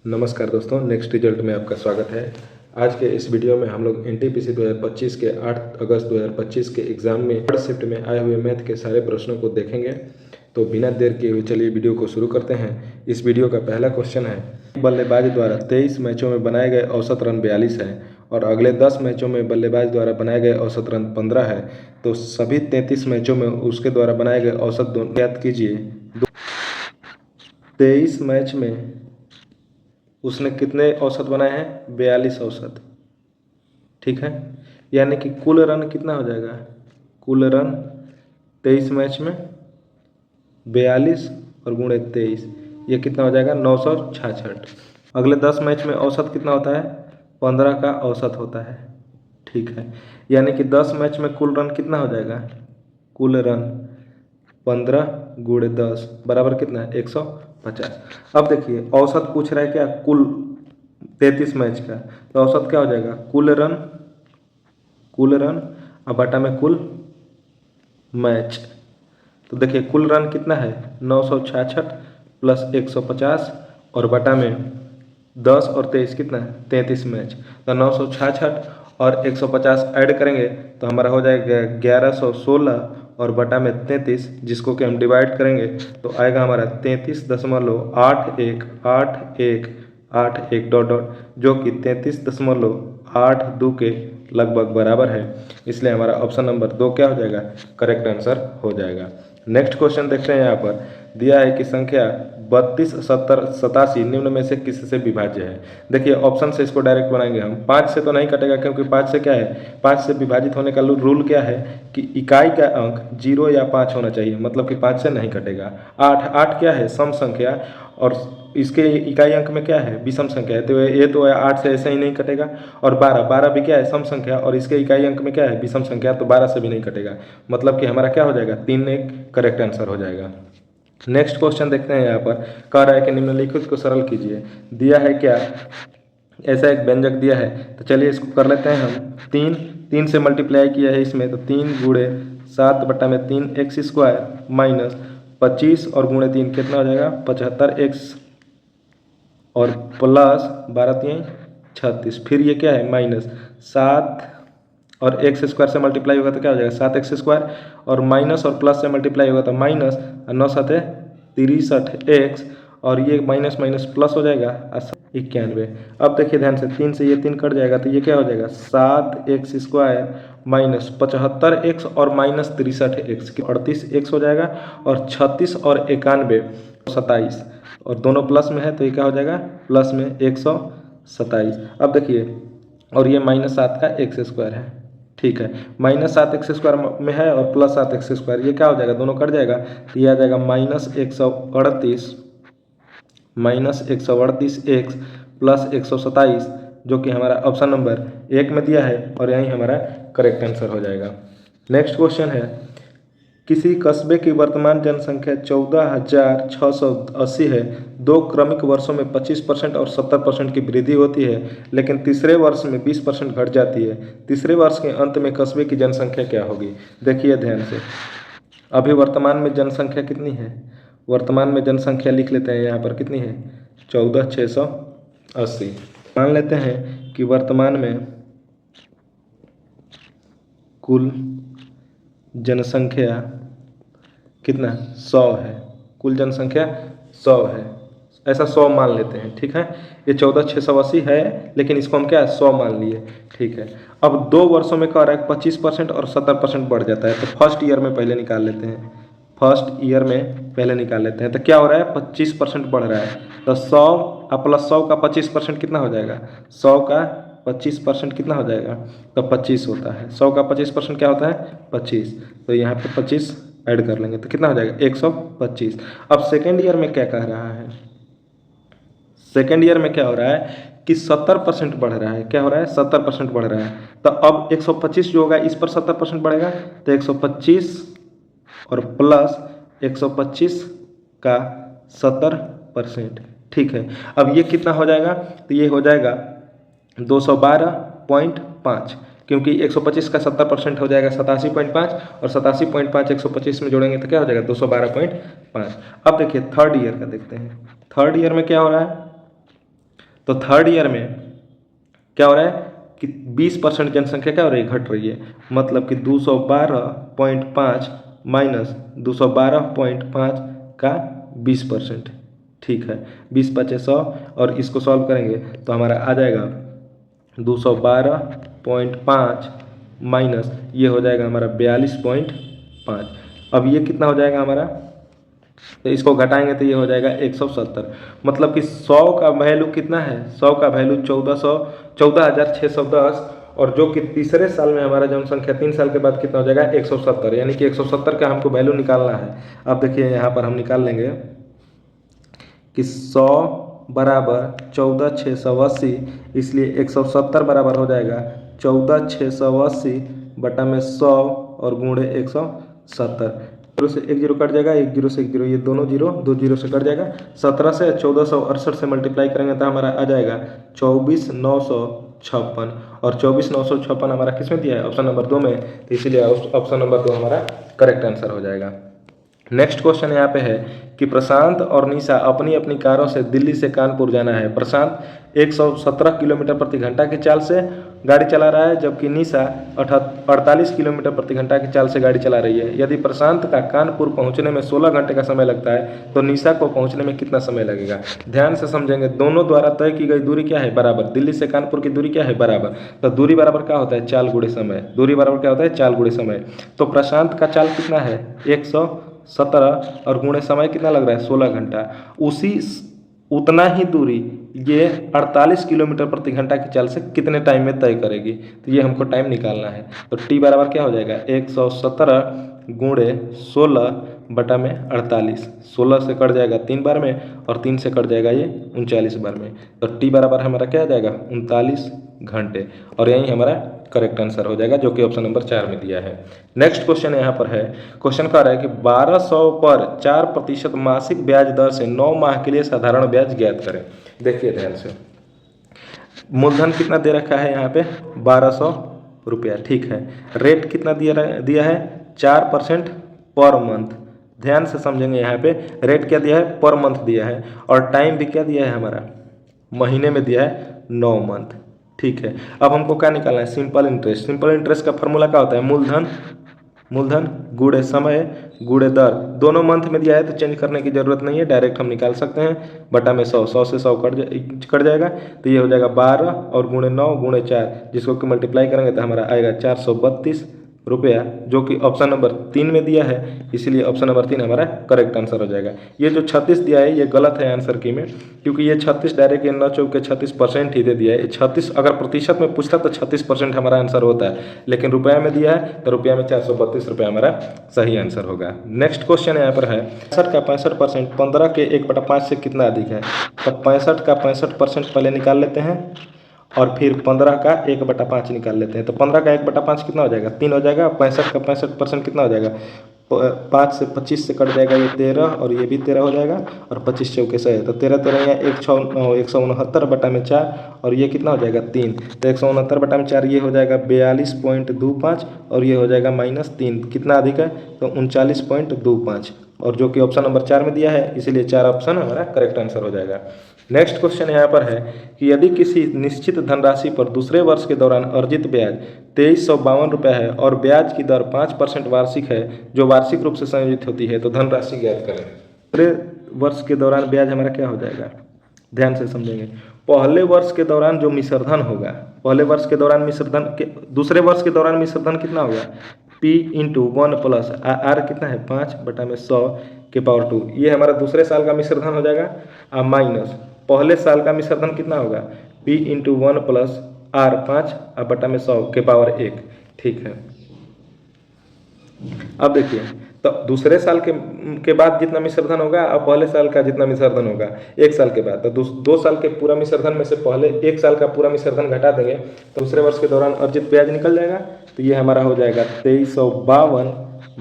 नमस्कार दोस्तों, next result में आपका स्वागत है। आज के इस वीडियो में हम लोग एनटीपीसी 2025 के 8 अगस्त 2025 के एग्जाम में थर्ड शिफ्ट में आए हुए मैथ के सारे प्रश्नों को देखेंगे। तो बिना देर किए हुए चलिए वीडियो को शुरू करते हैं। इस वीडियो का पहला क्वेश्चन है, बल्लेबाज द्वारा 23 मैचों में बनाए गए औसत रन 42 है और अगले 10 मैचों में बल्लेबाज द्वारा बनाए गए औसत रन 15 है, तो सभी 33 मैचों में उसके द्वारा बनाए गए औसत ज्ञात कीजिए। 23 मैच में उसने कितने औसत बनाए हैं? 42 औसत। ठीक है, यानी कि कुल रन कितना हो जाएगा? कुल रन 23 मैच में 42 और गुणे 23, ये कितना हो जाएगा? 966। अगले 10 मैच में औसत कितना होता है? 15 का औसत होता है। ठीक है, यानी कि 10 मैच में कुल रन कितना हो जाएगा? कुल रन 15 गुणे 10 बराबर कितना है? 150। अब देखिए औसत पूछ रहा है क्या? कुल 33 मैच का, तो औसत क्या हो जाएगा? कुल रन अब बटा में कुल मैच। तो देखिए कुल रन कितना है? 966 प्लस 150 और बटा में 10 और 23 कितना है? 33 मैच। तो 966 और 150 ऐड करेंगे तो हमारा हो जाएगा 1116 और बटा में 33, जिसको कि हम डिवाइड करेंगे तो आएगा हमारा 33.8181 डॉट डॉट, जो कि 33.82 के लगभग बराबर है। इसलिए हमारा ऑप्शन नंबर 2 क्या हो जाएगा? करेक्ट आंसर हो जाएगा। नेक्स्ट क्वेश्चन देखते हैं। यहाँ पर दिया है कि संख्या 32, 70, 87 निम्न में से किससे विभाज्य है। देखिए ऑप्शन से इसको डायरेक्ट बनाएंगे हम। 5 से तो नहीं कटेगा, क्योंकि 5 से क्या है? 5 से विभाजित होने का रूल क्या है कि इकाई का अंक 0 या 5 होना चाहिए, मतलब कि 5 से नहीं कटेगा। 8 क्या है? सम संख्या, और इसके इकाई अंक में क्या है? विषम संख्या है, तो ये तो 8 से ऐसे ही नहीं कटेगा। और 12 भी क्या है? सम संख्या, और इसके इकाई अंक में क्या है? विषम संख्या, तो 12 से भी नहीं कटेगा। मतलब कि हमारा क्या हो जाएगा? 3 एक करेक्ट आंसर हो जाएगा। नेक्स्ट क्वेश्चन देखते हैं। यहाँ पर कह रहा है कि निम्नलिखित को सरल कीजिए। दिया है क्या? ऐसा एक व्यंजक दिया है, तो चलिए इसको कर लेते हैं हम। 3 से मल्टीप्लाई किया है इसमें, तो 3 गुणे 7 बटा में 3x² माइनस 25 और गुणे 3 कितना हो जाएगा? 75x और प्लस 12 36। फिर ये क्या है? माइनस 7 और x² से मल्टीप्लाई होगा तो क्या हो जाएगा? 7x² और माइनस और प्लस से मल्टीप्लाई होगा तो माइनस, और 9 7 63x, और ये माइनस माइनस प्लस हो जाएगा 91। अब देखिए ध्यान से, 3 से ये 3 कट जाएगा तो ये क्या हो जाएगा? 7x² माइनस 75x और माइनस 63x, 38x हो जाएगा, और 36 और 91 27, और दोनों प्लस में है तो ये क्या हो जाएगा? प्लस में 127। अब देखिए, और ये -7 का x² है। ठीक है, -7x² में है और +7x², ये क्या हो जाएगा? दोनों कट जाएगा तो ये आ जाएगा -138x प्लस 127, जो कि हमारा ऑप्शन नंबर 1 में दिया है, और यही हमारा करेक्ट आंसर हो जाएगा। नेक्स्ट क्वेश्चन है, किसी कस्बे की वर्तमान जनसंख्या 14,680 है। 2 क्रमिक वर्षों में 25% और 70% की वृद्धि होती है, लेकिन तीसरे वर्ष में 20% घट जाती है। तीसरे वर्ष के अंत में कस्बे की जनसंख्या क्या होगी? देखिए ध्यान से, अभी वर्तमान में जनसंख्या कितनी है? वर्तमान में जनसंख्या लिख लेते हैं यहाँ पर, कितनी है? 14,680। मान लेते हैं कि वर्तमान में कुल जनसंख्या कितना? 100 है। कुल जनसंख्या 100 है, ऐसा 100 मान लेते हैं। ठीक है, ये 14,680 है, लेकिन इसको हम क्या है? 100 मान लिए। ठीक है, अब 2 वर्षों में क्या हो रहा है? 25% और 70% बढ़ जाता है, तो फर्स्ट ईयर में पहले निकाल लेते हैं। फर्स्ट ईयर में पहले निकाल लेते हैं, तो क्या हो रहा है? 25% बढ़ रहा है, तो 100 प्लस 100 का 25% कितना हो जाएगा? 100 का 25% कितना हो जाएगा? तो 25 होता है। 100 का 25% क्या होता है? 25। तो यहाँ पे 25 ऐड कर लेंगे तो कितना हो जाएगा? 125। अब सेकेंड ईयर में क्या कह रहा है? सेकेंड ईयर में क्या हो रहा है कि 70% बढ़ रहा है। क्या हो रहा है? 70% बढ़ रहा है। तो अब 125 जो होगा इस पर 70% बढ़ेगा, तो 125 और प्लस 125 का 70%। ठीक है, अब ये कितना हो जाएगा? तो ये हो जाएगा 212.5, क्योंकि 125 का 70% हो जाएगा 87.5, और 87.5 125 में जोड़ेंगे तो क्या हो जाएगा? 212.5। अब देखिए थर्ड ईयर का देखते हैं। थर्ड ईयर में क्या हो रहा है? तो थर्ड ईयर में क्या हो रहा है कि 20% जनसंख्या क्या हो रही है, घट रही है। मतलब कि 212.5 माइनस 212.5 का 20%। ठीक है, 20×5 = 100 और इसको सॉल्व करेंगे तो हमारा आ जाएगा 212.5 माइनस ये हो जाएगा हमारा 42.5। अब ये कितना हो जाएगा हमारा, तो इसको घटाएंगे तो ये हो जाएगा 170। मतलब कि 100 का वैल्यू कितना है, 100 का वैल्यू 14,610 और जो कि तीसरे साल में हमारा जनसंख्या 3 साल के बाद कितना हो जाएगा 170, यानी कि 170 का हमको वैल्यू निकालना है। अब देखिए यहाँ पर हम निकाल लेंगे कि 100 बराबर 14,680, इसलिए 170 बराबर हो जाएगा 14,680 बटा में 100 और गुणे 170। जीरो से एक जीरो कट जाएगा, एक जीरो से एक जीरो, ये दोनों जीरो दो जीरो से कट जाएगा। 17 से 1468 से मल्टीप्लाई करेंगे तो हमारा आ जाएगा 24,956 और 24,956 हमारा किस में दिया है, ऑप्शन नंबर 2 में, तो इसीलिए ऑप्शन नंबर 2 हमारा करेक्ट आंसर हो जाएगा। नेक्स्ट क्वेश्चन यहाँ पे है कि प्रशांत और निशा अपनी अपनी कारों से दिल्ली से कानपुर जाना है। प्रशांत 117 किलोमीटर प्रति घंटा की चाल से गाड़ी चला रहा है, जबकि निशा 48 किलोमीटर प्रति घंटा की चाल से गाड़ी चला रही है। यदि प्रशांत का कानपुर पहुंचने में 16 घंटे का समय लगता है तो निशा को पहुंचने में कितना समय लगेगा। ध्यान से समझेंगे, दोनों द्वारा तय की गई दूरी क्या है, बराबर। दिल्ली से कानपुर की दूरी क्या है, बराबर। तो दूरी बराबर क्या होता है, चाल गुणे समय। दूरी बराबर क्या होता है, चाल गुणे समय। तो प्रशांत का चाल कितना है 117 और गुणे समय कितना लग रहा है 16 घंटा। उतना ही दूरी ये 48 किलोमीटर प्रति घंटा की चाल से कितने टाइम में तय करेगी, तो ये हमको टाइम निकालना है। तो टी बराबर क्या हो जाएगा 117 गुणे 16 बटा में 48। 16 से कट जाएगा 3 बार में और 3 से कट जाएगा ये 39 बार में। तो टी बराबर हमारा क्या आ जाएगा 39 घंटे और यही हमारा करेक्ट आंसर हो जाएगा, जो कि ऑप्शन नंबर 4 में दिया है। नेक्स्ट क्वेश्चन यहाँ पर है, क्वेश्चन कह रहा है कि 1200 पर 4% मासिक ब्याज दर से 9 माह के लिए साधारण ब्याज ज्ञात करें। देखिए ध्यान से, मूलधन कितना दे रखा है यहाँ पे 1200 रुपया, ठीक है। रेट कितना दिया है 4% पर मंथ। ध्यान से समझेंगे, यहाँ पे रेट क्या दिया है, पर मंथ दिया है और टाइम भी क्या दिया है हमारा, महीने में दिया है 9 मंथ, ठीक है। अब हमको क्या निकालना है, सिंपल इंटरेस्ट। सिंपल इंटरेस्ट का फॉर्मूला क्या होता है, मूलधन गुणे समय गुणे दर। दोनों मंथ में दिया है तो चेंज करने की जरूरत नहीं है, डायरेक्ट हम निकाल सकते हैं। बटा में 100, 100 से 100 कट जाएगा तो ये हो जाएगा 12 और गुणे 9 गुणे 4, जिसको कि मल्टीप्लाई करेंगे तो हमारा आएगा 432 रुपया, जो कि ऑप्शन नंबर 3 में दिया है, इसीलिए ऑप्शन नंबर 3 हमारा करेक्ट आंसर हो जाएगा। ये जो 36 दिया है ये गलत है आंसर की में, क्योंकि ये 36 डायरेक्ट 9 चौक के 36% ही दे दिया है। 36 अगर प्रतिशत में पूछता तो 36% हमारा आंसर होता है, लेकिन रुपया में दिया है तो रुपया में 432 रुपया हमारा सही आंसर होगा। नेक्स्ट क्वेश्चन यहाँ पर है 65 का 65% 15 के 1/5 से कितना अधिक है। तो 65 का 65% पहले निकाल लेते हैं और फिर 15 का 1/5 निकाल लेते हैं। तो 15 का 1/5 कितना हो जाएगा 3 हो जाएगा। 65 का 65% कितना हो जाएगा 5 से 25 से कट जाएगा ये 13 और ये भी 13 हो जाएगा और 25 चौके 100 है तो 13 13 या 169 बटा में 4 और ये कितना हो जाएगा 3। तो 169 बटा में 4 ये हो जाएगा 42.25 और ये हो जाएगा -3, कितना अधिक है तो 39.25 और जो कि ऑप्शन नंबर 4 में दिया है, इसीलिए 4 ऑप्शन हमारा करेक्ट आंसर हो जाएगा। नेक्स्ट क्वेश्चन यहाँ पर है कि यदि किसी निश्चित धनराशि पर दूसरे वर्ष के दौरान अर्जित ब्याज 2352 रुपये है और ब्याज की दर 5% वार्षिक है जो वार्षिक रूप से संयोजित होती है, तो धनराशि ज्ञात करें। दूसरे वर्ष के दौरान ब्याज हमारा क्या हो जाएगा, ध्यान से समझेंगे। पहले वर्ष के दौरान जो मिश्रधन होगा, पहले वर्ष के दौरान मिश्रधन के दूसरे वर्ष के दौरान मिश्रधन कितना होगा P × 1 प्लस R कितना है 5/100⁻², ये हमारा दूसरे साल का मिश्रधन हो जाएगा। माइनस पहले साल का मिश्रधन कितना होगा P × 1 प्लस R 5/100⁻1, ठीक है। अब देखिए, तो दूसरे साल के बाद जितना मिश्रधन होगा और पहले साल का जितना मिश्रधन होगा एक साल के बाद, तो 2 साल के पूरा मिश्रधन में से पहले 1 साल का पूरा मिश्रधन घटा देंगे तो दूसरे वर्ष के दौरान अर्जित ब्याज निकल जाएगा। तो ये हमारा हो जाएगा 2352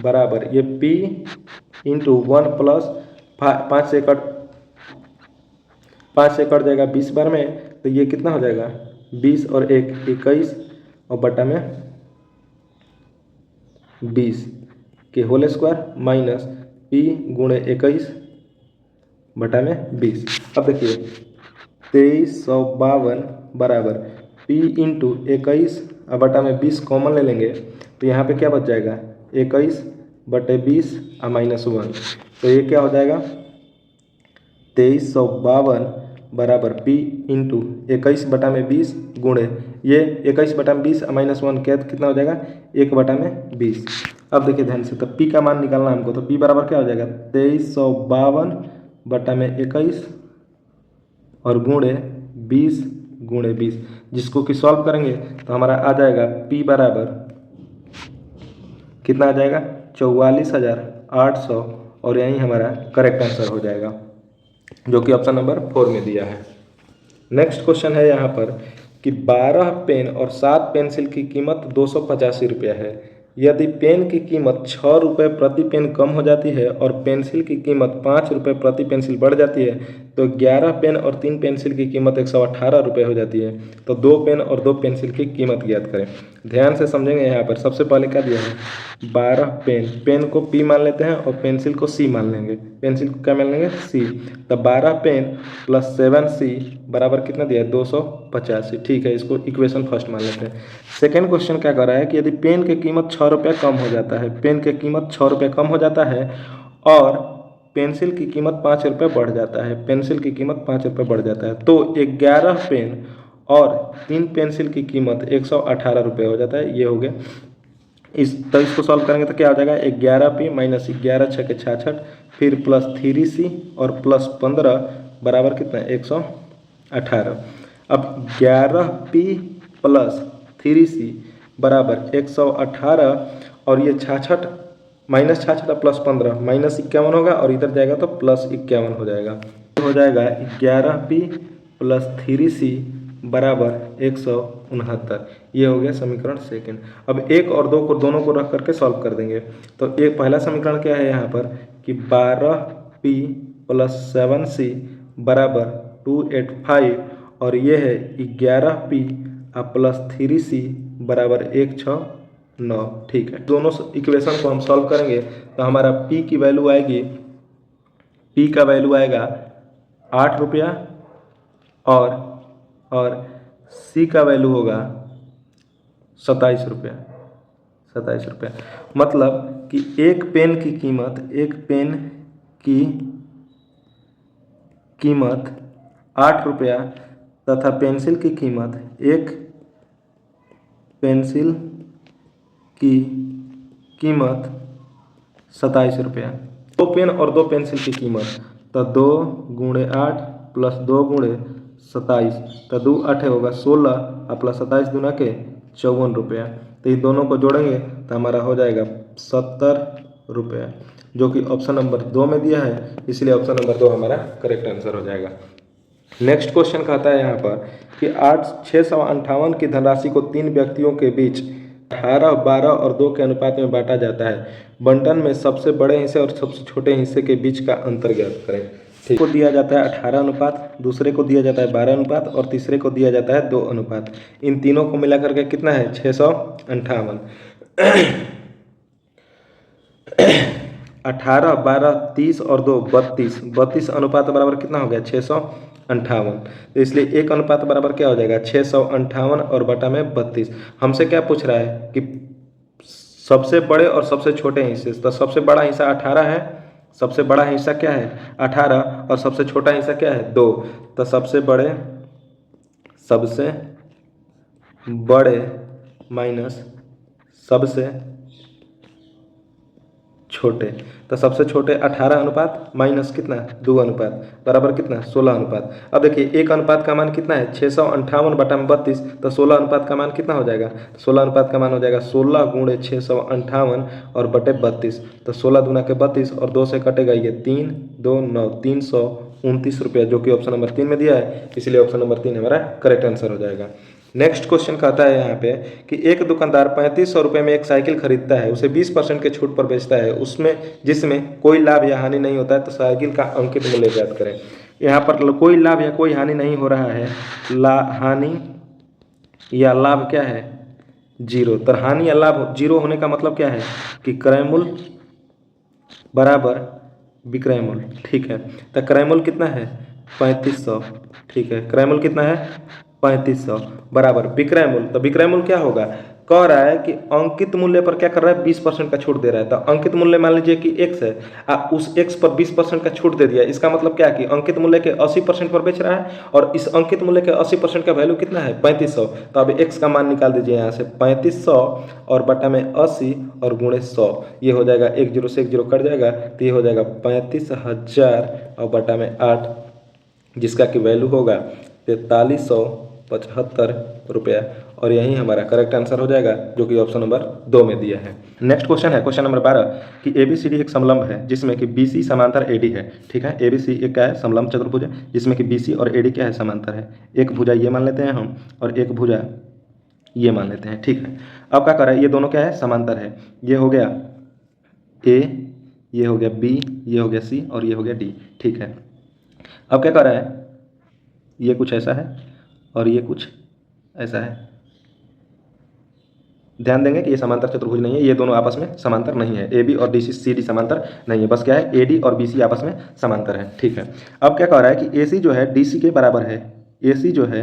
बराबर ये P × 1 प्लस 5 से कट जाएगा 20 बार में, तो ये कितना हो जाएगा 20 और 1 21 और बटा में 20 के होल स्क्वायर माइनस P × 21 बटा में 20। अब देखिए 2352 बराबर P इंटू 21 बटा में 20 कॉमन ले लेंगे तो यहाँ पे क्या बच जाएगा 21 बटे 20 -1। तो ये क्या हो जाएगा 2352 बराबर P इंटू 21 बटा में 20 गुणे ये 21 बटा में 20 -1 क्या कितना हो जाएगा 1 बटा में 20। अब देखिए ध्यान से, तो P का मान निकालना हमको, तो P बराबर क्या हो जाएगा 2352 बटा में 21 और गुणे 20 गुणे 20, जिसको कि सॉल्व करेंगे तो हमारा आ जाएगा P बराबर कितना आ जाएगा 44,800 और यही हमारा करेक्ट आंसर हो जाएगा, जो कि ऑप्शन नंबर 4 में दिया है। नेक्स्ट क्वेश्चन है यहाँ पर कि 12 पेन और 7 पेंसिल की कीमत 285 रुपया है। यदि पेन की कीमत 6 रुपये प्रति पेन कम हो जाती है और पेंसिल की कीमत 5 रुपये प्रति पेंसिल बढ़ जाती है तो 11 पेन और 3 पेंसिल की कीमत 118 रुपये हो जाती है। तो 2 पेन और 2 पेंसिल की कीमत ज्ञात करें। ध्यान से समझेंगे। यहाँ पर सबसे पहले क्या दिया है 12 पेन, पेन को P मान लेते हैं और पेंसिल को C मान लेंगे। पेंसिल को क्या मान लेंगे C। तो 12 पेन प्लस 7C बराबर कितना दिया है 285। ठीक है, इसको इक्वेशन फर्स्ट मान लेते हैं। सेकेंड क्वेश्चन क्या कर रहा है कि यदि पेन की कीमत 6 रुपये कम हो जाता है, पेन की कीमत 6 रुपये कम हो जाता है और पेंसिल की कीमत 5 रुपये बढ़ जाता है, पेंसिल की कीमत 5 रुपये बढ़ जाता है तो 11 पेन और 3 पेंसिल की कीमत 118 रुपये हो जाता है। ये हो गया तो इसको सॉल्व करेंगे तो क्या हो जाएगा 11P माइनस 11 6 के 66 फिर प्लस 3C और प्लस 15 बराबर कितना 118। अब 11P प्लस 3C बराबर 118 और ये 66 माइनस 66 प्लस 15 माइनस 51 होगा और इधर जाएगा तो प्लस 51 हो जाएगा। हो जाएगा 11P प्लस 3C बराबर 169। ये हो गया समीकरण सेकंड। अब 1 और 2 को दोनों को रख करके सॉल्व कर देंगे। तो एक पहला समीकरण क्या है यहाँ पर कि 12P प्लस 7C बराबर 285 और ये है 11P प्लस 3C बराबर 169। ठीक है, दोनों इक्वेशन को हम सॉल्व करेंगे तो हमारा P की वैल्यू आएगी, P का वैल्यू आएगा 8 रुपया और C का वैल्यू होगा 27 रुपया। मतलब कि एक पेन की कीमत 8 रुपया तथा पेंसिल की कीमत 27 रुपया। 2 पेन और 2 पेंसिल की कीमत तो 2 गुणे 8 प्लस 2 गुणे 27 तो 2 8 होगा 16 और प्लस 27 दूना के 54 रुपया। तो ये दोनों को जोड़ेंगे तो हमारा हो जाएगा 70 रुपया, जो कि ऑप्शन नंबर 2 में दिया है, इसलिए ऑप्शन नंबर 2 हमारा करेक्ट आंसर हो जाएगा। नेक्स्ट क्वेश्चन कहता है यहाँ पर कि 658 की धनराशि को 3 व्यक्तियों के बीच 18, 12 और 2 के अनुपात में बांटा जाता है। बंटन में सबसे बड़े हिस्से और सबसे छोटे हिस्से के बीच का अंतर ज्ञात करें। ठीक को दिया जाता है 18 अनुपात, दूसरे को दिया जाता है 12 अनुपात और तीसरे को दिया जाता है 2 अनुपात। इन तीनों को मिला करके कितना है 658। 18, 12, 30 और 2 32 अनुपात बराबर कितना हो गया 658। तो इसलिए 1 अनुपात बराबर क्या हो जाएगा 658 और बटा में 32। हमसे क्या पूछ रहा है कि सबसे बड़े और सबसे छोटे हिस्से, तो सबसे बड़ा हिस्सा 18 है, सबसे बड़ा हिस्सा क्या है 18 और सबसे छोटा हिस्सा क्या है 2। तो सबसे बड़े माइनस सबसे छोटे, तो सबसे छोटे 18 अनुपात माइनस कितना 2 अनुपात बराबर कितना 16 अनुपात। अब देखिए 1 अनुपात का मान कितना है 658 बटा में 32, तो 16 अनुपात का मान कितना हो जाएगा 16 अनुपात का मान हो जाएगा 16 गुणे 658 और बटे 32। तो 16 दूना के 32 और 2 से कटेगा ये 3 2 9 329 रुपया, जो कि ऑप्शन नंबर 3 में दिया है, इसलिए ऑप्शन नंबर 3 हमारा करेक्ट आंसर हो जाएगा। नेक्स्ट क्वेश्चन कहता है यहाँ पे कि एक दुकानदार 3500 रुपये में एक साइकिल खरीदता है, उसे 20% के छूट पर बेचता है, जिसमें कोई लाभ या हानि नहीं होता है, तो साइकिल का अंकित मूल्य ज्ञात करें। यहाँ पर कोई लाभ या कोई हानि नहीं हो रहा है, हानि या लाभ क्या है 0। तो हानि या लाभ 0 होने का मतलब क्या है कि क्रय मूल्य बराबर विक्रय मूल्य। ठीक है, तो क्रय मूल्य कितना है 3500, ठीक है। क्रयमूल कितना है 3500 बराबर विक्रय मूल्य। तो विक्रय मूल्य क्या होगा, कह रहा है कि अंकित मूल्य पर क्या कर रहा है 20% का छूट दे रहा है। तो अंकित मूल्य मान लीजिए कि x है, उस x पर 20% का छूट दे दिया। इसका मतलब क्या है कि अंकित मूल्य के 80% पर बेच रहा है और इस अंकित मूल्य के 80% का वैल्यू कितना है 3500। तो अब x का मान निकाल दीजिए यहाँ से 3500 और बटा में 80 और गुणे 100, ये हो जाएगा 10 से 10 कट जाएगा तो ये हो जाएगा 35,000 और बटा में 8, जिसका कि वैल्यू होगा 4375 रुपया। और यही हमारा करेक्ट आंसर हो जाएगा, जो कि ऑप्शन नंबर 2 में दिया है। नेक्स्ट क्वेश्चन है क्वेश्चन नंबर 12 कि ABCD एक समलंब है जिसमें कि BC समांतर AD है, ठीक है। ABC एक क्या है समलंब चतुर्भुज है जिसमें कि BC और AD क्या है समांतर है। एक भुजा ये मान लेते हैं हम और एक भुजा ये मान लेते हैं, ठीक है। अब क्या कर रहा है, ये दोनों क्या है समांतर है। ये हो गया A, ये हो गया B, ये हो गया C और ये हो गया D, ठीक है। अब क्या कर रहा है, ये कुछ ऐसा है और ये कुछ ऐसा है। ध्यान देंगे कि ये समांतर चतुर्भुज नहीं है, ये दोनों आपस में समांतर नहीं है। AB और CD समांतर नहीं है, बस क्या है AD और BC आपस में समांतर है, ठीक है। अब क्या कह रहा है कि AC जो है DC के बराबर है। AC जो है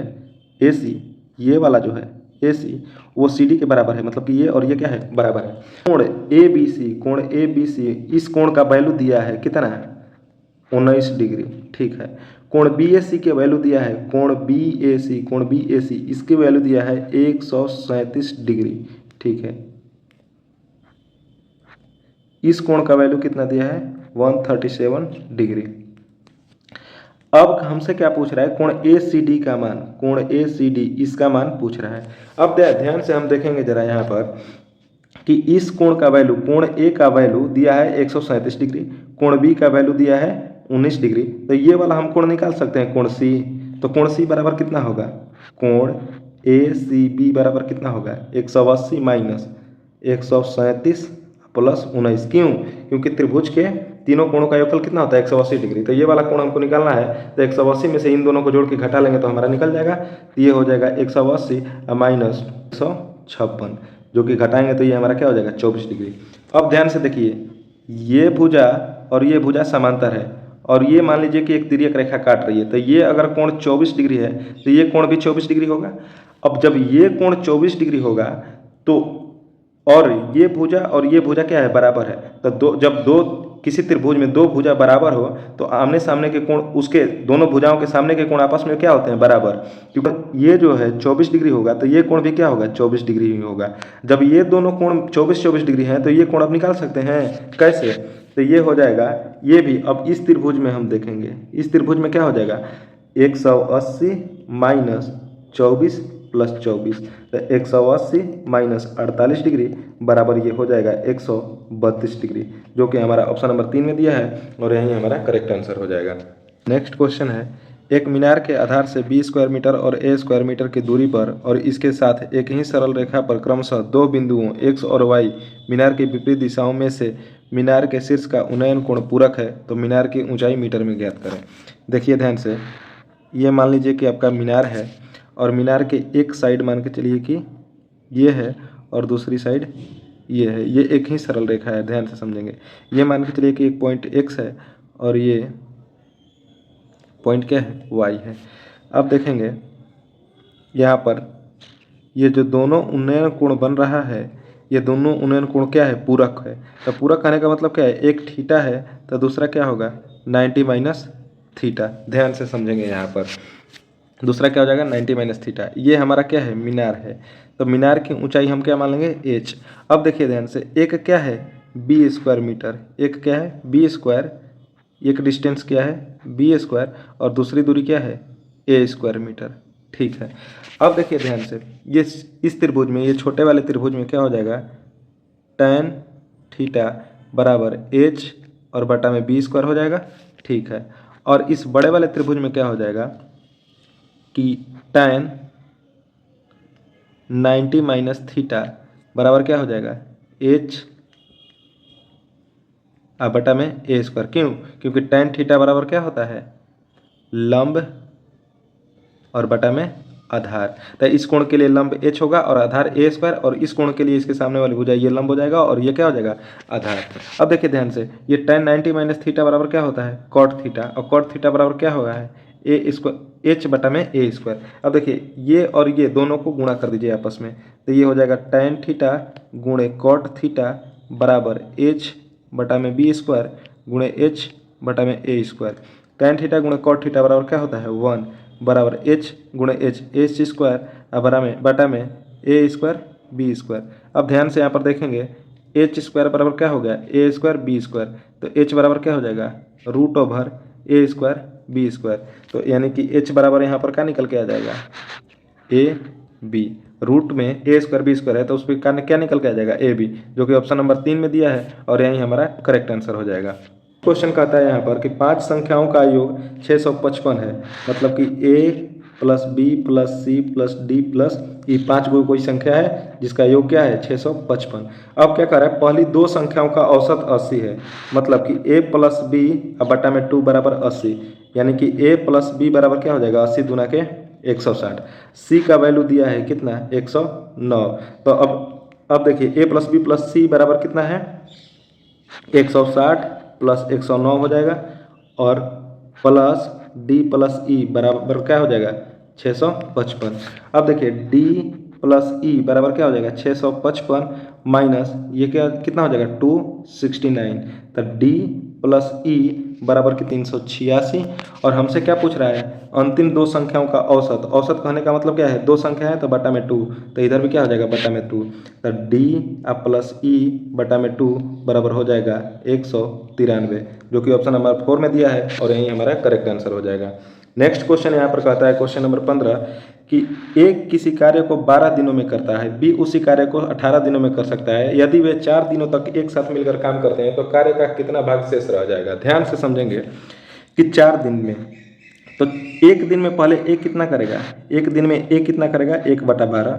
AC, ये वाला जो है AC वो CD के बराबर है, मतलब कि ये और ये क्या है बराबर है। कोण ABC इस कोण का वैल्यू दिया है कितना है 19 डिग्री, ठीक है। कोण BAC के वैल्यू दिया है, कोण BAC इसकी वैल्यू दिया है 137 डिग्री, ठीक है। इस कोण का वैल्यू कितना दिया है 137 डिग्री। अब हमसे क्या पूछ रहा है, कोण ACD का मान, कोण ACD इसका मान पूछ रहा है। अब ध्यान से हम देखेंगे जरा यहाँ पर कि इस कोण का वैल्यू, कोण A का वैल्यू दिया है 137 डिग्री, कोण B का वैल्यू दिया है 19 डिग्री। तो ये वाला हम कोण निकाल सकते हैं कोण C। तो कोण C बराबर कितना होगा, कोण ACB बराबर कितना होगा 180 माइनस 137 प्लस 19। क्यों, क्योंकि त्रिभुज के तीनों कोणों का योगफल कितना होता है 180 डिग्री। तो ये वाला कोण हमको निकालना है, तो 180 में से इन दोनों को जोड़ के घटा लेंगे तो हमारा निकल जाएगा। तो ये हो जाएगा 180 माइनस 156, जो कि घटाएंगे तो ये हमारा क्या हो जाएगा 24 डिग्री। अब ध्यान से देखिए, ये भुजा और ये भुजा समांतर है और ये मान लीजिए कि एक तिर्यक रेखा काट रही है। तो ये अगर कोण 24 डिग्री है तो ये कोण भी 24 डिग्री होगा। अब जब ये कोण 24 डिग्री होगा तो और ये भुजा क्या है बराबर है। तो जब किसी त्रिभुज में दो भुजा बराबर हो तो आमने सामने के कोण, उसके दोनों भुजाओं के सामने के कोण आपस में क्या होते हैं बराबर। क्योंकि ये जो है 24 डिग्री होगा तो ये कोण भी क्या होगा 24 डिग्री ही होगा। जब ये दोनों कोण 24 डिग्री हैं तो ये कोण अब निकाल सकते हैं कैसे, तो ये हो जाएगा ये भी। अब इस त्रिभुज में हम देखेंगे, इस त्रिभुज में क्या हो जाएगा 180 माइनस 24 प्लस 24, तो 180 माइनस 48 डिग्री बराबर ये हो जाएगा 132 डिग्री, जो कि हमारा ऑप्शन नंबर 3 में दिया है और यही हमारा करेक्ट आंसर हो जाएगा। नेक्स्ट क्वेश्चन है, एक मीनार के आधार से b स्क्वायर मीटर और a स्क्वायर मीटर की दूरी पर और इसके साथ एक ही सरल रेखा पर क्रमशः दो बिंदुओं x और y मीनार की विपरीत दिशाओं में से मीनार के शीर्ष का उन्नयन कोण पूरक है तो मीनार की ऊंचाई मीटर में ज्ञात करें। देखिए ध्यान से, ये मान लीजिए कि आपका मीनार है और मीनार के एक साइड मान के चलिए कि ये है और दूसरी साइड ये है। ये एक ही सरल रेखा है, ध्यान से समझेंगे। ये मान के चलिए कि एक पॉइंट x है और ये पॉइंट क्या है y है। अब देखेंगे यहाँ पर ये जो दोनों उन्नयन कोण बन रहा है, ये दोनों उन्नयन कोण क्या है पूरक है। तो पूरक कहने का मतलब क्या है, एक थीटा है तो दूसरा क्या होगा 90 माइनस थीटा। ध्यान से समझेंगे, यहाँ पर दूसरा क्या हो जाएगा 90 माइनस थीटा। ये हमारा क्या है मीनार है, तो मीनार की ऊंचाई हम क्या मान लेंगे h। अब देखिए ध्यान से, एक क्या है b स्क्वायर मीटर, एक क्या है b स्क्वायर, एक डिस्टेंस क्या है b स्क्वायर और दूसरी दूरी क्या है a स्क्वायर मीटर, ठीक है। अब देखिए ध्यान से, ये इस त्रिभुज में, ये छोटे वाले त्रिभुज में क्या हो जाएगा tan थीटा बराबर h और बटा में b स्क्वायर हो जाएगा, ठीक है। और इस बड़े वाले त्रिभुज में क्या हो जाएगा कि tan 90 माइनस थीटा बराबर क्या हो जाएगा h बटा में a स्क्वायर। क्यों, क्योंकि tan थीटा बराबर क्या होता है लंब और बटा में आधार। तो इस कोण के लिए लंब h होगा और आधार a स्क्वायर, और इस कोण के लिए इसके सामने वाली भुजा ये लंब हो जाएगा और ये क्या हो जाएगा आधार। अब देखिए ध्यान से, ये tan 90 माइनस थीटा बराबर क्या होता है cot थीटा, और cot थीटा बराबर क्या होगा है ए स्क्वायर एच बटा में ए स्क्वायर। अब देखिए ये और ये दोनों को गुणा कर दीजिए आपस में, तो ये हो जाएगा tan थीटा गुणे cot थीटा बराबर एच बटा में बी स्क्वायर गुणे एच बटा में ए स्क्वायर। tan थीटा गुणे cot थीटा बराबर क्या होता है 1 बराबर एच गुणे एच स्क्वायर बटा में ए स्क्वायर बी स्क्वायर। अब ध्यान से यहाँ पर देखेंगे एच स्क्वायर बराबर क्या हो गया ए स्क्वायर बी स्क्वायर, तो एच बराबर क्या हो जाएगा रूट ओवर ए स्क्वायर बी स्क्वायर। तो यानी कि एच बराबर यहाँ पर क्या निकल के आ जाएगा ए बी, रूट में ए स्क्वायर बी स्क्वायर है तो उस पर क्या निकल के आ जाएगा ए बी, जो कि ऑप्शन नंबर 3 में दिया है और यही हमारा करेक्ट आंसर हो जाएगा। क्वेश्चन कहता है यहाँ पर कि 5 संख्याओं का योग 655 है, मतलब कि a plus b plus c plus d plus e 5 कोई संख्या है जिसका योग क्या है 655। अब क्या कर रहा है पहली दो संख्याओं का औसत 80 है, मतलब कि a प्लस बी बटा में 2 बराबर 80, यानी कि a प्लस बी बराबर क्या हो जाएगा 80 दूना के 160। c का वैल्यू दिया है कितना 109, तो अब देखिए a प्लस बी प्लस सी बराबर कितना है 160 प्लस 109 हो जाएगा और प्लस डी प्लस ई बराबर क्या हो जाएगा 655। अब देखिए d प्लस ई बराबर क्या हो जाएगा 655 माइनस ये क्या कितना हो जाएगा 269, तो d प्लस ई बराबर की 386। और हमसे क्या पूछ रहा है अंतिम दो संख्याओं का औसत। औसत कहने का मतलब क्या है दो संख्या है तो बटा में 2, तो इधर भी क्या हो जाएगा बटा में 2, तो d प्लस ई बटा में 2 बराबर हो जाएगा 193, जो कि ऑप्शन नंबर 4 में दिया है और यही हमारा करेक्ट आंसर हो जाएगा। नेक्स्ट क्वेश्चन यहाँ पर कहता है क्वेश्चन नंबर 15 कि ए किसी कार्य को 12 दिनों में करता है, बी उसी कार्य को 18 दिनों में कर सकता है, यदि वे 4 दिनों तक एक साथ मिलकर काम करते हैं तो कार्य का कितना भाग शेष रह जाएगा। ध्यान से समझेंगे कि 4 दिन में, तो एक दिन में पहले ए कितना करेगा, एक दिन में ए कितना करेगा 1/12,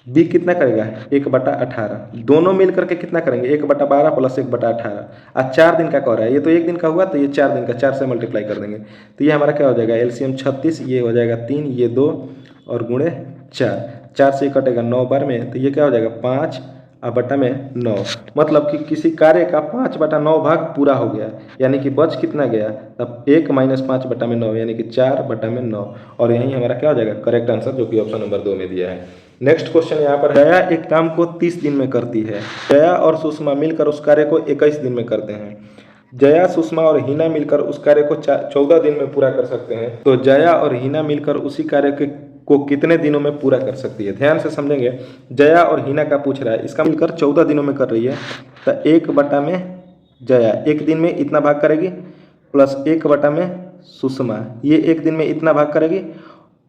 बी कितना करेगा 1/18, दोनों मिल करके कितना करेंगे 1/12 प्लस 1/18। आज 4 दिन का कह रहा है, ये तो एक दिन का हुआ तो ये 4 दिन का 4 से मल्टीप्लाई कर देंगे, तो ये हमारा क्या हो जाएगा एलसीएम 36, ये हो जाएगा 3, ये 2 और गुणे 4 से कटेगा 9 बार में, तो ये क्या हो जाएगा 5 बटा में 9, मतलब कि किसी कार्य का 5/9 भाग पूरा हो गया, यानी कि बच कितना गया तब 1 माइनस 5/9 यानी कि 4/9, और यही हमारा क्या हो जाएगा करेक्ट आंसर, जो कि ऑप्शन नंबर 2 में दिया है। नेक्स्ट क्वेश्चन यहाँ पर जया एक काम को 30 दिन में करती है, जया और सुषमा मिलकर उस कार्य को 21 दिन में करते हैं। जया सुषमा और हिना मिलकर उस कार्य को 14 दिन में पूरा कर सकते हैं, तो जया और हिना मिलकर उसी कार्य को कितने दिनों में पूरा कर सकती है। ध्यान से समझेंगे, जया और हिना का पूछ रहा है, इसका मिलकर 14 दिनों में कर रही है, तो 1 बटा में जया एक दिन में इतना भाग करेगी प्लस 1 बटा में सुषमा ये एक दिन में इतना भाग करेगी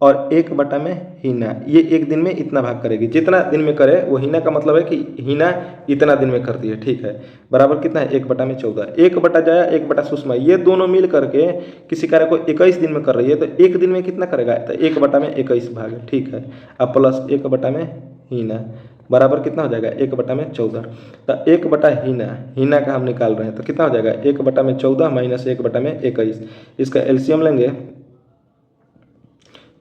और 1 बटा में हिना ये एक दिन में इतना भाग करेगी। जितना दिन में करे वो हिना का मतलब है कि हिना इतना दिन में करती है, ठीक है, बराबर कितना है 1 बटा में 14, 1 बटा जया 1 बटा सुषमा ये दोनों मिल करके किसी कार्य को 21 दिन में कर रही है, तो एक दिन में कितना करेगा तो 1 बटा में 21 भाग, ठीक है, अब प्लस 1 बटा में हिना बराबर कितना हो जाएगा 1 बटा में 14, तो 1 बटा हिना का हम निकाल रहे हैं, तो कितना हो जाएगा 1 बटा में 14 माइनस 1 बटा में 21, इसका एलसीएम लेंगे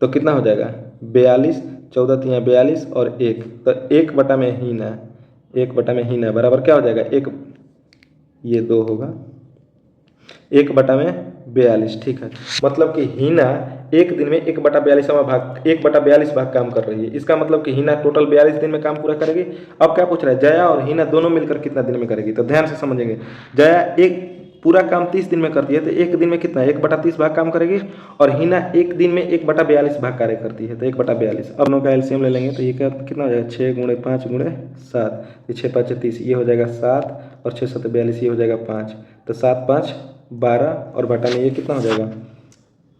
तो कितना हो जाएगा 42, 14 3 42 और 1, तो 1 बटा में हिना बराबर क्या हो जाएगा 1, ये 2 होगा 1 बटा में 42, ठीक है, मतलब कि हिना एक दिन में 1/42 भाग काम कर रही है, इसका मतलब कि हिना टोटल 42 दिन में काम पूरा करेगी। अब क्या पूछ रहा है जया और हिना दोनों मिलकर कितना दिन में करेगी, तो ध्यान से समझेंगे, जया एक पूरा काम 30 दिन में करती है तो एक दिन में कितना 1/30 भाग काम करेगी, और हिना एक दिन में 1/42 भाग कार्य करती है, तो 1/42। अब दोनों का एलसीएम ले लेंगे तो ये कितना हो जाएगा 6 × 5 × 7, ये 6 5 30, ये हो जाएगा 7 और 6 7 42, ये हो जाएगा 5, तो 7 5 12 और बटा में ये कितना हो जाएगा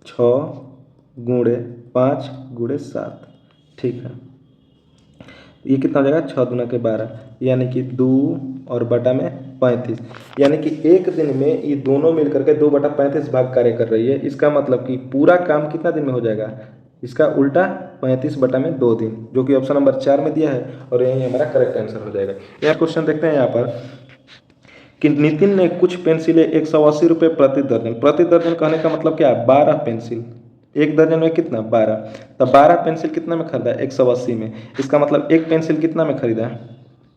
6 × 5 × 7, ठीक है, ये कितना हो जाएगा 6 दूना के 12 यानी कि 2 और बटा में 35, यानी कि एक दिन में ये दोनों मिलकर के 2/35 भाग कार्य कर रही है। इसका मतलब कि पूरा काम कितना दिन में हो जाएगा, इसका उल्टा 35 बटा में 2 दिन, जो कि ऑप्शन नंबर 4 में दिया है और यही हमारा करेक्ट आंसर हो जाएगा। यहाँ क्वेश्चन देखते हैं यहाँ पर कि नितिन ने कुछ पेंसिलें 180 रुपये प्रति दर्जन कहने का मतलब क्या है 12 पेंसिल, एक दर्जन में कितना 12, तो 12 पेंसिल कितना में खरीदा 180 में, इसका मतलब एक पेंसिल कितना में खरीदा,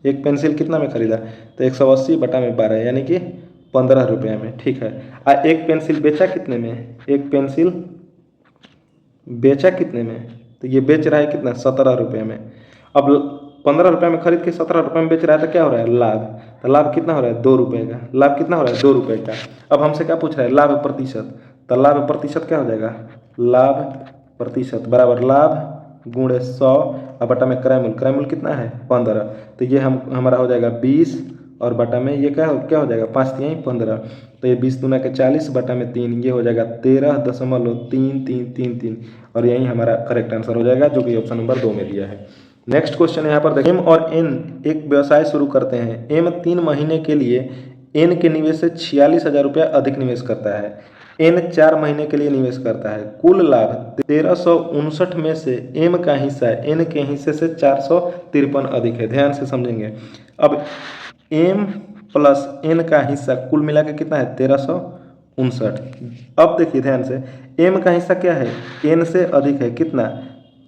एक पेंसिल कितना में खरीदा तो 180 बटा में 12 यानी कि 15 रुपये में, ठीक है। एक पेंसिल बेचा कितने में, एक पेंसिल बेचा कितने में, तो ये बेच रहा है कितना 17 रुपये में। अब 15 रुपये में खरीद के 17 रुपये में बेच रहा है तो क्या हो रहा है लाभ। तो लाभ कितना हो रहा है 2 रुपये का। लाभ कितना हो रहा है 2 रुपये का। अब हमसे क्या पूछ रहा है लाभ प्रतिशत। तो लाभ प्रतिशत क्या हो जाएगा, लाभ प्रतिशत बराबर लाभ गुणे 100 और बटा में क्रय मूल्य। क्रय मूल्य कितना है 15। तो ये हमारा हो जाएगा 20 और बटा में ये क्या हो जाएगा 5 3 15। तो ये 20 दूना के 40 बटा में 3, ये हो जाएगा 13.3333 और यही हमारा करेक्ट आंसर हो जाएगा, जो कि ऑप्शन नंबर 2 में दिया है। नेक्स्ट क्वेश्चन यहाँ पर देखिए, एम और एन एक व्यवसाय शुरू करते हैं। एम 3 महीने के लिए एन के निवेश से 46,000 रुपया अधिक निवेश करता है। एन 4 महीने के लिए निवेश करता है। कुल लाभ 1359 में से एम का हिस्सा एन के हिस्से से 453 अधिक है। ध्यान से समझेंगे। अब एम प्लस एन का हिस्सा कुल मिला के कितना है 1359। अब देखिए ध्यान से, एम का हिस्सा क्या है एन से अधिक है कितना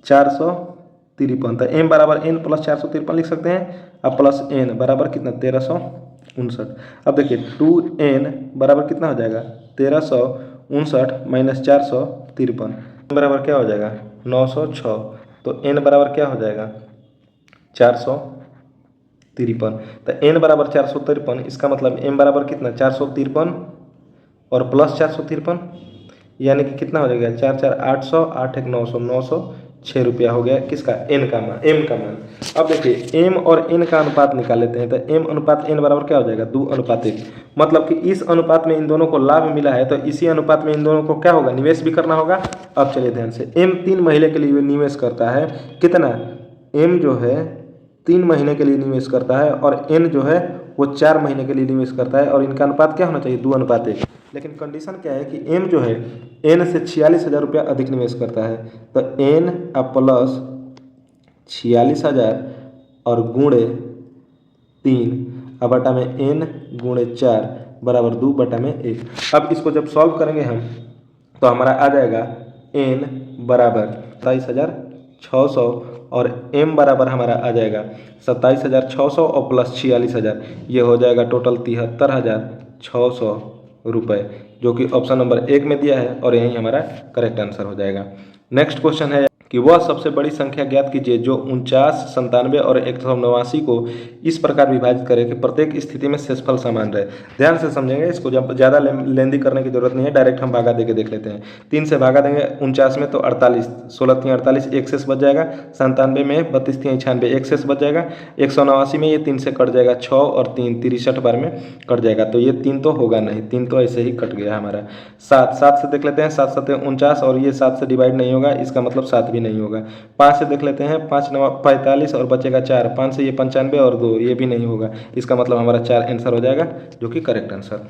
453। तो एम बराबर एन प्लस 453 लिख सकते हैं। अब प्लस एन बराबर कितना 1359। अब देखिए 2n बराबर कितना हो जाएगा 1359 माइनस 453 बराबर क्या हो जाएगा 906। तो n बराबर क्या हो जाएगा 453। तो n बराबर 453, इसका मतलब m बराबर कितना 453 और प्लस 453, यानी कि कितना हो जाएगा 4 4 800 8 1 900 906 रुपया हो गया किसका n का मान, m का मान। अब देखिए m और n का अनुपात निकाल लेते हैं। तो m अनुपात n बराबर क्या हो जाएगा 2:1। मतलब कि इस अनुपात में इन दोनों को लाभ मिला है, तो इसी अनुपात में इन दोनों को क्या होगा निवेश भी करना होगा। अब चलिए ध्यान से, m 3 महीने के लिए निवेश करता है कितना, m जो है 3 महीने के लिए निवेश करता है और n जो है वो 4 महीने के लिए निवेश करता है, और इनका अनुपात क्या होना चाहिए 2:1। लेकिन कंडीशन क्या है कि m जो है n से 46,000 रुपया अधिक निवेश करता है। तो n प्लस 46,000 और गुणे 3 अब बटा में n गुणे 4 बराबर 2/1। अब इसको जब सॉल्व करेंगे हम तो हमारा आ जाएगा n बराबर 27,600 और m बराबर हमारा आ जाएगा 27,600 और प्लस 46,000, ये हो जाएगा टोटल 73,600 रुपये, जो कि ऑप्शन नंबर 1 में दिया है और यही हमारा करेक्ट आंसर हो जाएगा। नेक्स्ट क्वेश्चन है कि वह सबसे बड़ी संख्या ज्ञात कीजिए जो 49, 97 और 189 को इस प्रकार विभाजित करे कि प्रत्येक स्थिति में शेषफल समान रहे। ध्यान से समझेंगे, इसको जब ज़्यादा लेंदी करने की जरूरत नहीं है, डायरेक्ट हम भागा देके देख लेते हैं। 3 से भागा देंगे 49 में तो 48, 16 3 48 एक शेष बच जाएगा। 97 में 32 3 96 एक शेष बच जाएगा। 189 में ये 3 से कट जाएगा 6 और 3 63 बार में कट जाएगा, तो ये 3 तो होगा नहीं, 3 तो ऐसे ही कट गया हमारा। 7 से देख लेते हैं, 7 7 49 और ये 7 से डिवाइड नहीं होगा, इसका मतलब 7 भी नहीं होगा। 5 से देख लेते हैं, 5 9 45 और बचेगा 4, 5 से ये 95 और 2 ये भी नहीं होगा, इसका मतलब हमारा 4 आंसर हो जाएगा, जो कि करेक्ट आंसर।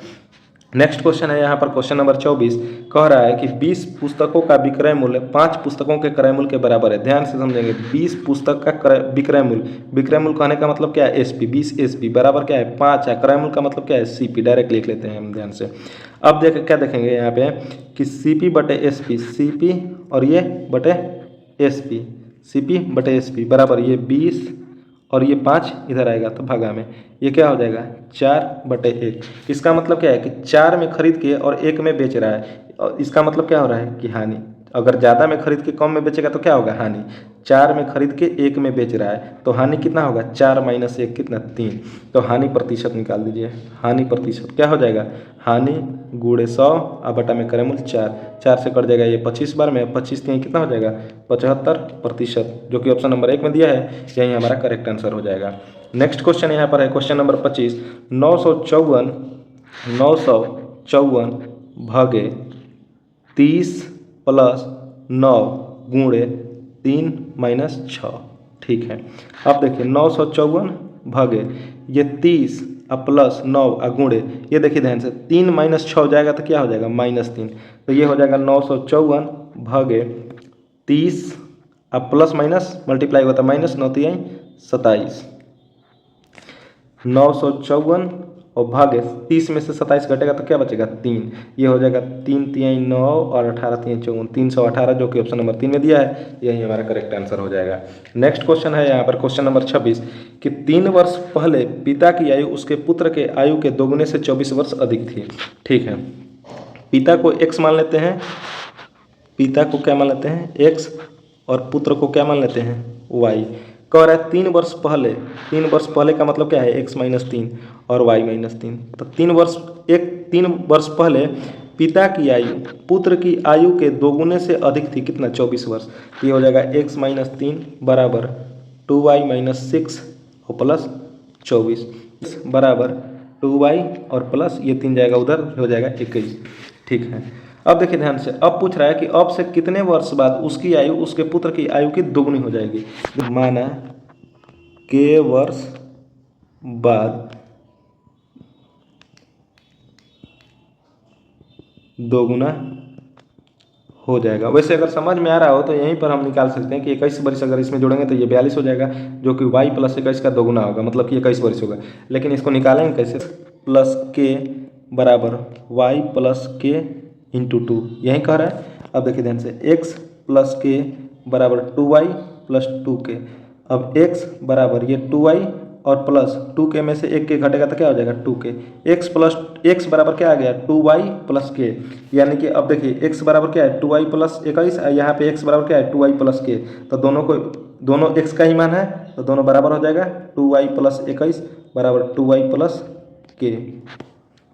नेक्स्ट क्वेश्चन है यहाँ पर क्वेश्चन नंबर 24, कह रहा है कि 20 पुस्तकों का विक्रय मूल्य 5 पुस्तकों के क्रय मूल्य के बराबर है। ध्यान से समझेंगे, 20 पुस्तक का विक्रय मूल्य कहने का मतलब क्या है एसपी, 20 एसपी बराबर क्या है 5 है। क्रय मूल्य का मतलब क्या है सीपी, डायरेक्ट लिख लेते हैं हम ध्यान से। अब क्या देखेंगे यहाँ पे कि सीपी बटे एसपी, सीपी और ये बटे एसपी, सीपी बटे एसपी बराबर ये 20 और ये 5 इधर आएगा तो भागा में ये क्या हो जाएगा 4/1। इसका मतलब क्या है कि 4 में खरीद के और 1 में बेच रहा है, और इसका मतलब क्या हो रहा है कि हानि। अगर ज़्यादा में खरीद के कम में बेचेगा तो क्या होगा हानि। 4 में खरीद के 1 में बेच रहा है तो हानि कितना होगा 4 माइनस 1 कितना 3। तो हानि प्रतिशत निकाल दीजिए। हानि प्रतिशत क्या हो जाएगा, हानि गुणे 100 और बटा में क्रय मूल्य 4 से कट जाएगा ये 25 बार में, 25 3 कितना हो जाएगा 75%, जो कि ऑप्शन नंबर 1 में दिया है, यही हमारा करेक्ट आंसर हो जाएगा। नेक्स्ट क्वेश्चन यहाँ पर है क्वेश्चन नंबर 25, 954 भागे 30 प्लस 9 गुणे 3 माइनस 6। ठीक है, अब देखिए 954 भागे ये 30 प्लस 9 गुणे ये देखिए ध्यान से 3 माइनस 6 हो जाएगा तो क्या हो जाएगा -3। तो ये हो जाएगा 954 भागे 30 अब प्लस माइनस मल्टीप्लाई होता है माइनस 9 3 27, 954 और भागे 30 में से 27 घटेगा तो क्या बचेगा 3। ये हो जाएगा 3 3 9 और 18 3 54 318, जो कि ऑप्शन नंबर 3 में दिया है, यही हमारा करेक्ट आंसर हो जाएगा। नेक्स्ट क्वेश्चन है यहाँ पर क्वेश्चन नंबर 26 कि 3 वर्ष पहले पिता की आयु उसके पुत्र के आयु के दोगुने से 24 वर्ष अधिक थी। ठीक है, पिता को x मान लेते हैं, पिता को क्या मान लेते हैं x और पुत्र को क्या मान लेते हैं y। कह रहा है 3 वर्ष पहले का मतलब क्या है x माइनस 3 और y माइनस 3। तो 3 वर्ष पहले पिता की आयु पुत्र की आयु के दोगुने से अधिक थी, कितना 24 वर्ष। ये हो जाएगा x माइनस 3 बराबर 2y माइनस 6 और प्लस 24 बराबर 2y और प्लस ये 3 जाएगा उधर, हो जाएगा 21। ठीक है, अब देखिए ध्यान से, अब पूछ रहा है कि अब से कितने वर्ष बाद उसकी आयु उसके पुत्र की आयु की दोगुनी हो जाएगी। माना के वर्ष बाद दोगुना हो जाएगा। वैसे अगर समझ में आ रहा हो तो यहीं पर हम निकाल सकते हैं कि 21 वर्ष अगर इसमें जोड़ेंगे तो ये 42 हो जाएगा, जो कि y प्लस 21 का दोगुना होगा, मतलब कि 21 वर्ष होगा। लेकिन इसको निकालेंगे कैसे, प्लस के बराबर y प्लस के इंटू 2, यही कह रहा है। अब देखिए ध्यान से, x प्लस के बराबर 2y प्लस 2k। अब x बराबर ये 2y और प्लस 2k में से एक के घटेगा तो क्या हो जाएगा 2k। x बराबर क्या आ गया 2y प्लस k, यानी कि अब देखिए x बराबर क्या है 2y प्लस 21, यहाँ पे x बराबर क्या है 2y प्लस k। तो दोनों x का ही मान है तो दोनों बराबर हो जाएगा, 2y प्लस 21 बराबर 2y प्लस k।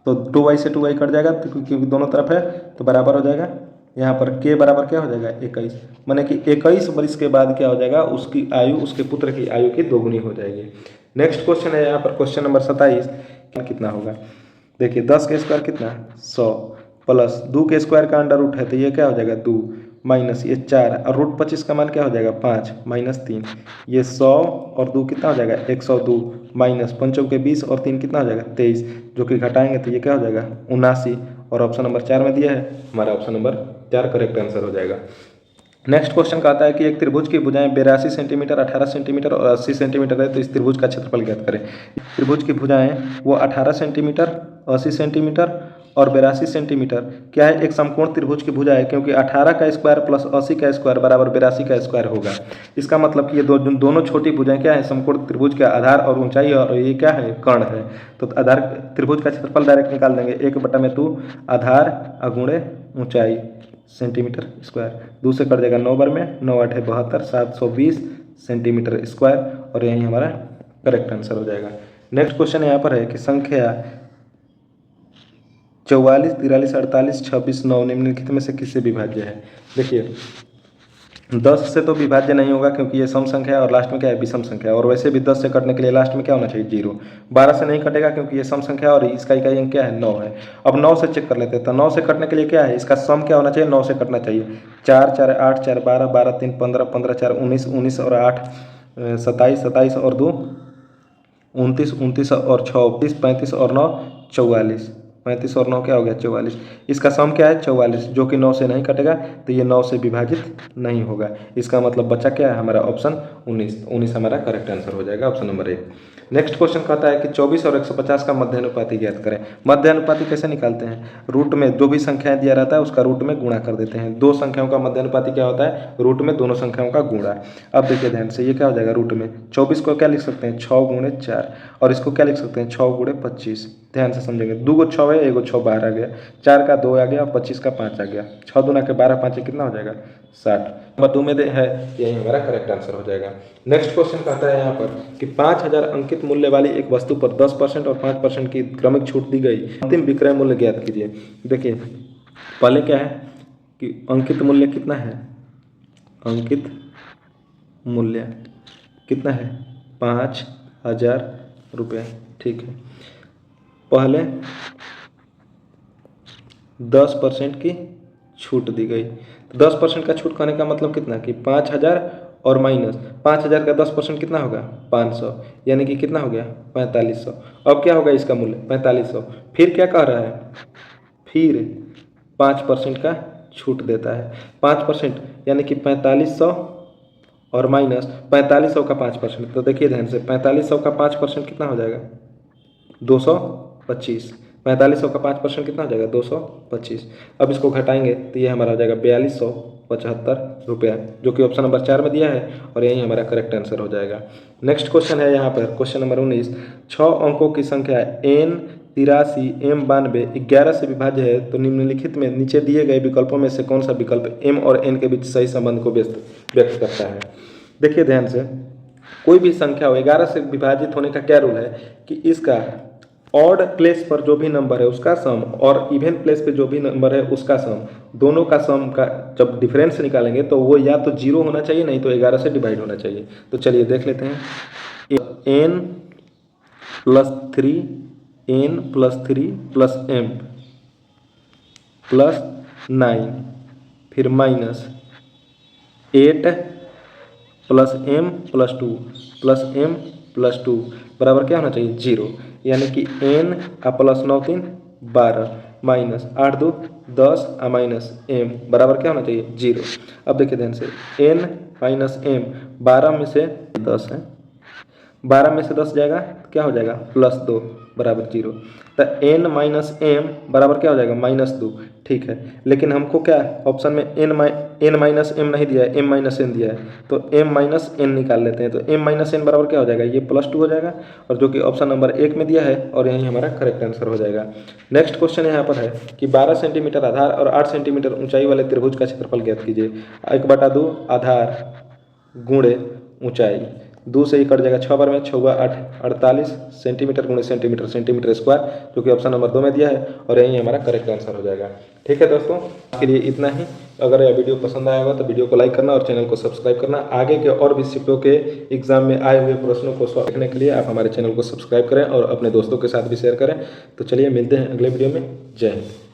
तो 2y से 2y कट जाएगा क्योंकि दोनों तरफ है तो बराबर हो जाएगा। यहाँ पर k बराबर क्या हो जाएगा 21, माने कि 21 वर्ष के बाद क्या हो जाएगा उसकी आयु उसके पुत्र की आयु की दोगुनी हो जाएगी। नेक्स्ट क्वेश्चन है यहाँ पर क्वेश्चन नंबर 27, कितना होगा। देखिए 10 के स्क्वायर कितना 100 प्लस 2 के स्क्वायर का अंडर रूट है तो ये क्या हो जाएगा 2 माइनस ये 4 और रूट 25 का मान क्या हो जाएगा 5 माइनस 3, ये 100 और 2 कितना हो जाएगा 102 माइनस 5 के 20 और 3 कितना हो जाएगा 23, जो कि घटाएंगे तो ये क्या हो जाएगा 79। और ऑप्शन नंबर 4 में दिया है, हमारा ऑप्शन नंबर 4 करेक्ट आंसर हो जाएगा। नेक्स्ट क्वेश्चन कहता है कि एक त्रिभुज की भुजाएं 82 सेंटीमीटर 18 सेंटीमीटर और 80 सेंटीमीटर है, तो इस त्रिभुज का क्षेत्रफल ज्ञात करें। त्रिभुज की भुजाएं वो 18 सेंटीमीटर 80 सेंटीमीटर और 82 सेंटीमीटर क्या है, एक समकोण त्रिभुज की भुजा है, क्योंकि 18 का स्क्वायर प्लस 80 का स्क्वायर बराबर 82 का स्क्वायर होगा। इसका मतलब कि ये दोनों छोटी भुजाएं क्या है समकोण त्रिभुज का आधार और ऊंचाई, और ये क्या है कर्ण है। तो आधार त्रिभुज का क्षेत्रफल डायरेक्ट निकाल देंगे, 1/2 आधार अगुणे ऊंचाई सेंटीमीटर स्क्वायर, 2 से कट जाएगा 9 बार में, 9 8 72 720 सेंटीमीटर स्क्वायर, और यही हमारा करेक्ट आंसर हो जाएगा। नेक्स्ट क्वेश्चन यहाँ पर है कि संख्या 44 43 48 26 9 निम्नलिखित में से किससे विभाज्य है। देखिए 10 से तो विभाज्य नहीं होगा क्योंकि ये सम संख्या है और लास्ट में क्या है विषम संख्या है, और वैसे भी 10 से कटने के लिए लास्ट में क्या होना चाहिए 0। 12 से नहीं कटेगा क्योंकि ये सम संख्या और इसका इकाई अंक क्या है 9 है। अब 9 से चेक कर लेते हैं, तो 9 से कटने के लिए क्या है इसका सम क्या होना चाहिए 9 से कटना चाहिए, 4 4 8 4 12 12 3 15 15 4 19 19 और 8 27 27 और 2 29 29 और 6 35 और 9 44, 35 और 9 क्या हो गया 44। इसका सम क्या है 44, जो कि 9 से नहीं कटेगा तो ये 9 से विभाजित नहीं होगा। इसका मतलब बचा क्या है हमारा ऑप्शन 19 हमारा करेक्ट आंसर हो जाएगा, ऑप्शन नंबर 1। नेक्स्ट क्वेश्चन कहता है कि 24 और 150 का मध्यानुपाती ज्ञात करें। मध्यानुपाती कैसे निकालते हैं, रूट में जो भी संख्याएं दिया रहता है उसका रूट में गुणा कर देते हैं। दो संख्याओं का मध्यानुपाती क्या होता है रूट में दोनों संख्याओं का गुणा। अब देखिए ध्यान से, ये क्या हो जाएगा रूट में 24 को क्या लिख सकते हैं 6 गुणे 4, और इसको क्या लिख सकते हैं 6 गुणे 25। ध्यान से समझेंगे, 2 को 6 है, 1 को 6 बाहर आ गया, 4 का 2 आ गया, 25 का 5 आ गया, 6 दूना के 12 5 कितना हो जाएगा 60। नंबर 2 में है, यही हमारा करेक्ट आंसर हो जाएगा। नेक्स्ट क्वेश्चन कहता है यहाँ पर कि 5000 अंकित मूल्य वाली एक वस्तु पर 10% और 5% की क्रमिक छूट दी गई, अंतिम विक्रय मूल्य ज्ञात कीजिए। देखिए पहले क्या है कि अंकित मूल्य कितना है, अंकित मूल्य कितना है 5000 रुपये। ठीक है, पहले 10% की छूट दी गई, तो 10% का छूट करने का मतलब कितना कि 5000 और माइनस 5000 का 10% कितना होगा 500, यानी कि कितना हो गया 4500। अब क्या होगा इसका मूल्य 4500। फिर क्या कह रहा है, फिर 5% का छूट देता है, 5% यानी कि 4500 और माइनस 4500 का 5%। तो देखिए ध्यान से, 4500 का 5% कितना हो जाएगा 225, 4500 का 5% कितना हो जाएगा 225। अब इसको घटाएंगे तो ये हमारा हो जाएगा 4275 रुपया, जो कि ऑप्शन नंबर 4 में दिया है, और यही हमारा करेक्ट आंसर हो जाएगा। नेक्स्ट क्वेश्चन है यहाँ पर क्वेश्चन नंबर 19, 6 अंकों की संख्या n 83 m 92 11 से विभाज्य है तो निम्नलिखित में नीचे दिए गए विकल्पों में से कौन सा विकल्प m और n के बीच सही संबंध को व्यक्त करता है। देखिए ध्यान से, कोई भी संख्या हो 11 से विभाजित होने का क्या रूल है कि इसका ऑड प्लेस पर जो भी नंबर है उसका सम और इवन प्लेस पे जो भी नंबर है उसका सम, दोनों का सम का जब डिफरेंस निकालेंगे तो वो या तो 0 होना चाहिए, नहीं तो 11 से डिवाइड होना चाहिए। तो चलिए देख लेते हैं। n plus 3 n plus 3 plus m plus 9 फिर minus 8 plus m plus 2 plus m plus 2 बराबर क्या होना चाहिए 0, यानी कि n का प्लस 9 3 12 माइनस 8 2 10 माइनस m बराबर क्या होना चाहिए 0। अब देखिए ध्यान से, n माइनस m 12 में से 10 है, 12 में से 10 जाएगा तो क्या हो जाएगा प्लस 2 बराबर 0। तो n माइनस m बराबर क्या हो जाएगा -2। ठीक है, लेकिन हमको क्या ऑप्शन में n माइनस m नहीं दिया है, m माइनस n दिया है, तो m माइनस n निकाल लेते हैं। तो m माइनस n बराबर क्या हो जाएगा, ये +2 हो जाएगा, और जो कि ऑप्शन नंबर 1 में दिया है, और यही हमारा करेक्ट आंसर हो जाएगा। नेक्स्ट क्वेश्चन यहाँ पर है कि 12 सेंटीमीटर आधार और 8 सेंटीमीटर ऊंचाई वाले त्रिभुज का क्षेत्रफल ज्ञात कीजिए। 1/2 आधार गुणे ऊंचाई, 2 से ही कट जाएगा, 6 बार में 6 8 48 सेंटीमीटर गुणे सेंटीमीटर सेंटीमीटर स्क्वायर, जो कि ऑप्शन नंबर 2 में दिया है, और यही हमारा करेक्ट आंसर हो जाएगा। ठीक है दोस्तों, के लिए इतना ही। अगर यह वीडियो पसंद आया होगा तो वीडियो को लाइक करना और चैनल को सब्सक्राइब करना। आगे के और भी शिफ्टों के एग्जाम में आए हुए प्रश्नों को सॉल्व करने के लिए आप हमारे चैनल को सब्सक्राइब करें और अपने दोस्तों के साथ भी शेयर करें। तो चलिए मिलते हैं अगले वीडियो में। जय हिंद।